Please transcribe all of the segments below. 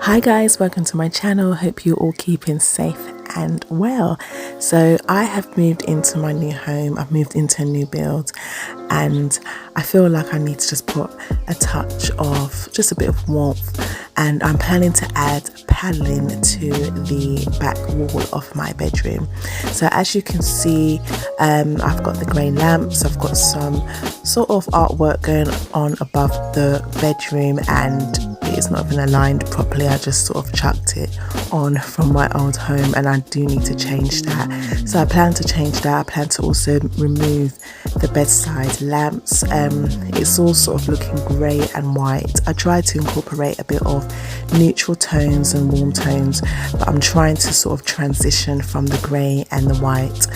Hi guys, welcome to my channel. Hope you're all keeping safe and well. So I have moved into my new home. I've moved into a new build and I feel like I need to just put a touch of just a bit of warmth, and I'm planning to add paneling to the back wall of my bedroom. So as you can see, I've got the grey lamps, I've got some sort of artwork going on above the bedroom, and it's not even aligned properly. I just sort of chucked it on from my old home and I do need to change that. So I plan to change that. I plan to also remove the bedside lamps. It's all sort of looking grey and white. I tried to incorporate a bit of neutral tones and warm tones, but I'm trying to sort of transition from the grey and the white.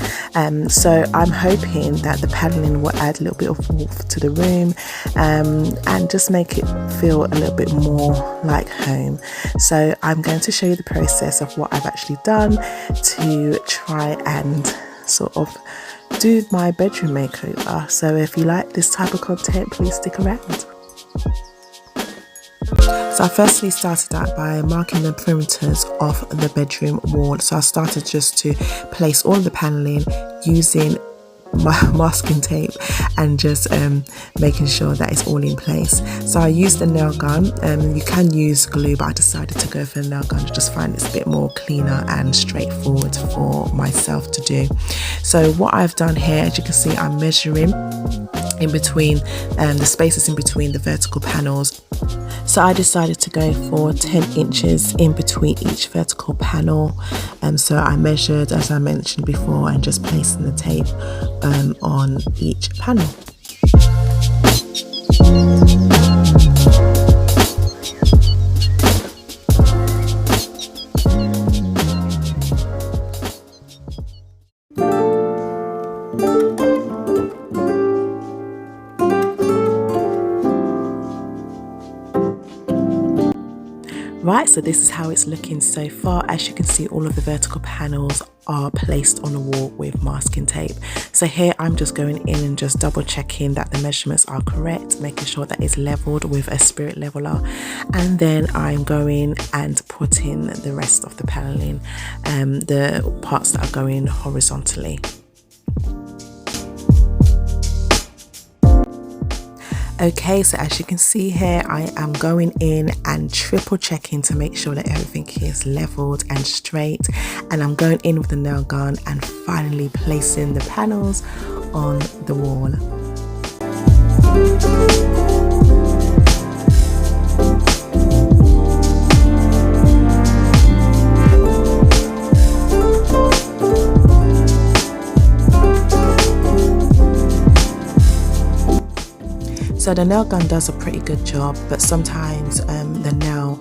So I'm hoping that the paneling will add a little bit of warmth to the room and just make it feel a little bit more like home. So I'm going to show you the process of what I've actually done to try and sort of do my bedroom makeover. So if you like this type of content, please stick around. So I firstly started out by marking the perimeters of the bedroom wall. So I started just to place all the paneling using my masking tape and just making sure that it's all in place. So I used the nail gun. You can use glue, but I decided to go for the nail gun. I just find it's a bit more cleaner and straightforward for myself to do. So what I've done here, as you can see, I'm measuring in between the spaces in between the vertical panels. So I decided to go for 10 inches in between each vertical panel. So I measured, as I mentioned before, and just placing the tape on each panel. Right, so this is how it's looking so far. As you can see, all of the vertical panels are placed on the wall with masking tape. So here I'm just going in and just double checking that the measurements are correct, making sure that it's leveled with a spirit leveler, and then I'm going and putting the rest of the paneling, the parts that are going horizontally. Okay, so as you can see here, I am going in and triple checking to make sure that everything is leveled and straight, and I'm going in with the nail gun and finally placing the panels on the wall. So the nail gun does a pretty good job, but sometimes the nail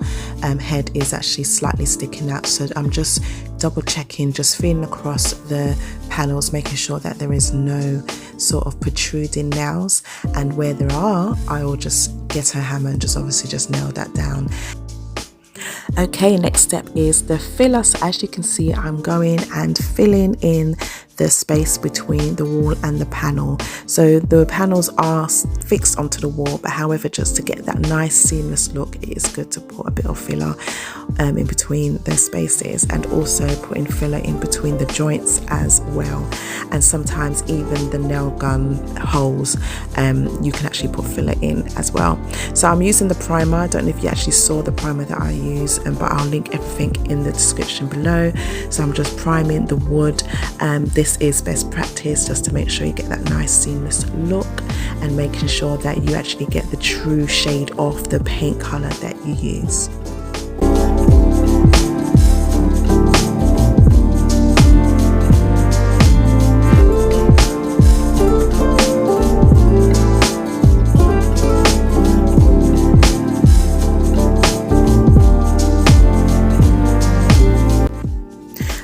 head is actually slightly sticking out. So I'm just double checking, just feeling across the panels, making sure that there is no sort of protruding nails. And where there are, I will just get a hammer and just obviously just nail that down. Okay, next step is the filler. So as you can see, I'm going and filling in the space between the wall and the panel. So the panels are fixed onto the wall, but however, just to get that nice seamless look, it is good to put a bit of filler in between the spaces, and also putting filler in between the joints as well. And sometimes even the nail gun holes, you can actually put filler in as well. So I'm using the primer. I don't know if you actually saw the primer that I use, but I'll link everything in the description below. So I'm just priming the wood. This is best practice, just to make sure you get that nice seamless look and making sure that you actually get the true shade of the paint color that you use.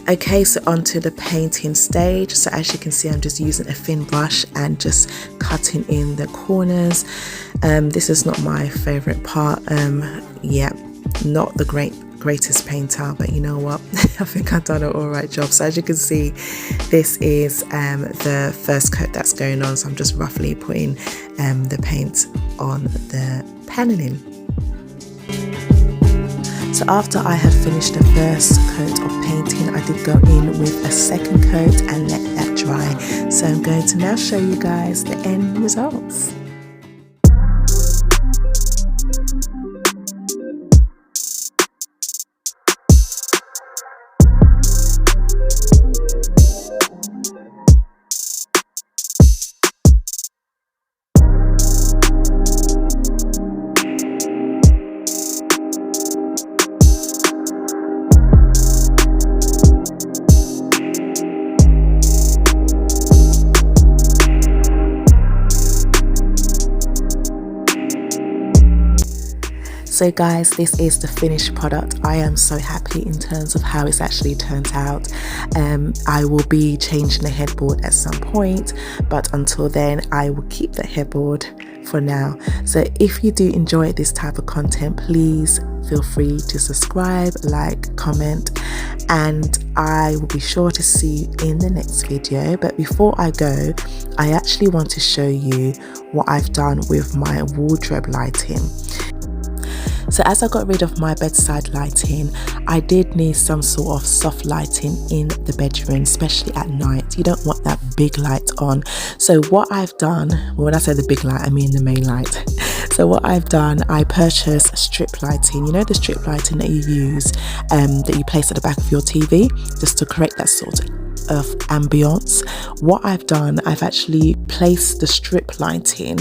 Okay, so onto the painting stage. So as you can see, I'm just using a thin brush and just cutting in the corners. This is not my favorite part. Yeah, not the greatest painter, but you know what, I think I've done an alright job. So as you can see, this is the first coat that's going on. So I'm just roughly putting the paint on the paneling. So after I had finished the first coat of painting, I did go in with a second coat and let that dry. So I'm going to now show you guys the end results. So guys, this is the finished product. I am so happy in terms of how it's actually turned out. I will be changing the headboard at some point, but until then I will keep the headboard for now. So if you do enjoy this type of content, please feel free to subscribe, like, comment, and I will be sure to see you in the next video. But before I go, I actually want to show you what I've done with my wardrobe lighting. So as I got rid of my bedside lighting, I did need some sort of soft lighting in the bedroom, especially at night. You don't want that big light on. So what I've done, well, when I say the big light, I mean the main light. So what I've done, I purchased strip lighting. You know, the strip lighting that you use, that you place at the back of your TV, just to create that sort of ambience. What I've done, I've actually placed the strip lighting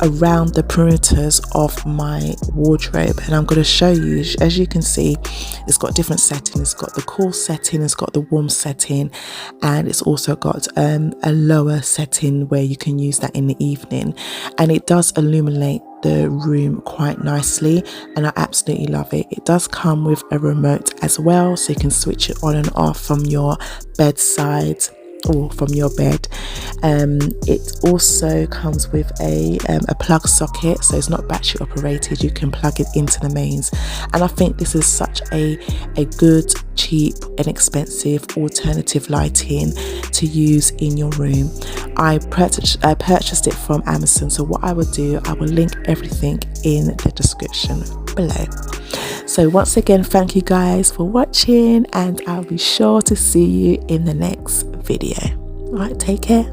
around the perimeters of my wardrobe, and I'm going to show you. As you can see, it's got different settings. It's got the cool setting, it's got the warm setting, and it's also got a lower setting where you can use that in the evening, and it does illuminate the room quite nicely, and I absolutely love it. It does come with a remote as well, so you can switch it on and off from your bedside or from your bed. It also comes with a plug socket, so it's not battery operated. You can plug it into the mains, and I think this is such a good, cheap, inexpensive alternative lighting to use in your room. I purchased it from Amazon, so what I will do, I will link everything in the description below. So once again, thank you guys for watching, and I'll be sure to see you in the next video. All right, take care.